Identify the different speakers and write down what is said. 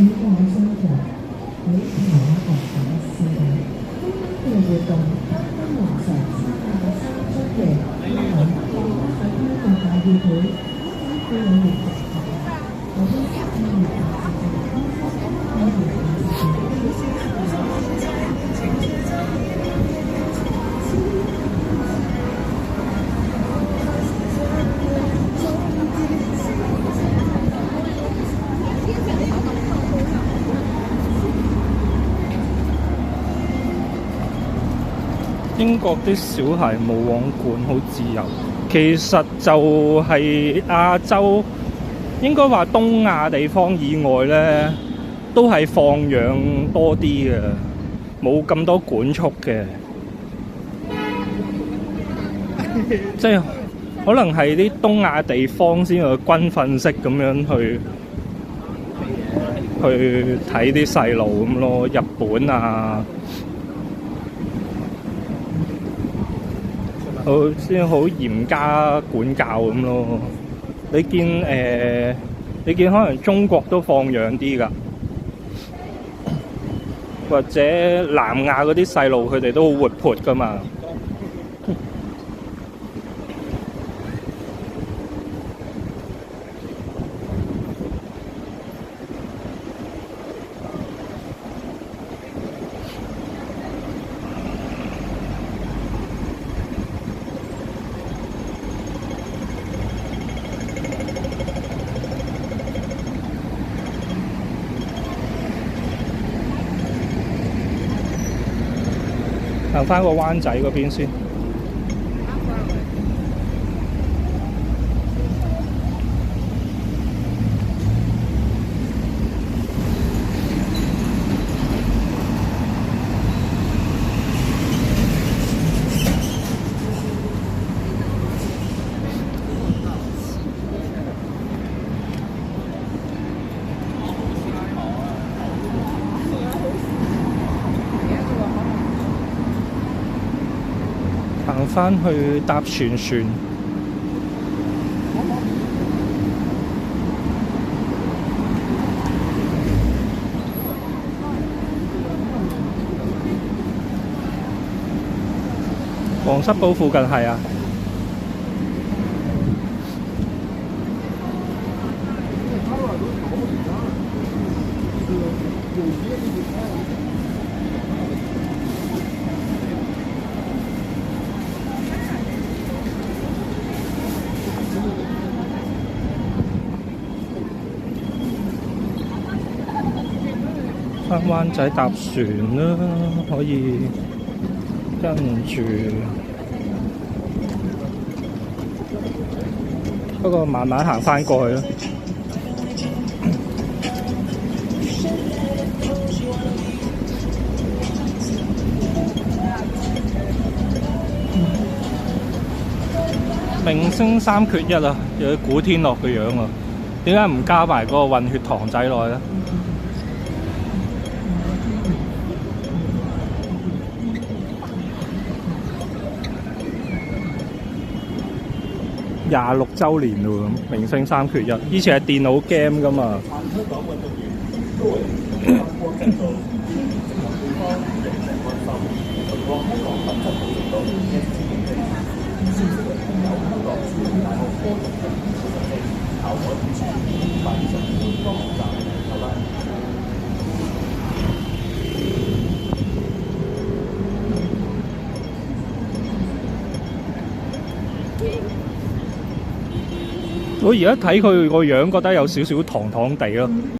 Speaker 1: 位商場喺銅鑼灣站試點。今晚嘅活動嘉賓華常參加3出嘅香港國家水天道大會會，會有聯席台，我都參與大事情，
Speaker 2: 英國啲小孩冇網管好自由，其實就係亞洲，應該話東亞地方以外呢，都係放養多啲嘅，冇咁多管束嘅，即係可能係啲東亞地方先有軍訓式咁樣去睇啲細路咁咯，日本啊。先好嚴加管教咁咯。你見可能中國都放養啲㗎，或者南亞嗰啲細路佢哋都好活潑㗎嘛。行返個灣仔嗰邊先。行返去搭船。皇室堡附近係啊。返灣仔搭船啦，可以跟住，不過慢慢行返過去啦。明星3缺1啊，有古天樂嘅樣啊，點解唔加埋嗰個混血堂仔落去咧？26週年喎，明星3缺1，以前係電腦 game 㗎嘛。我而家睇佢個樣，覺得有少少堂堂地咯。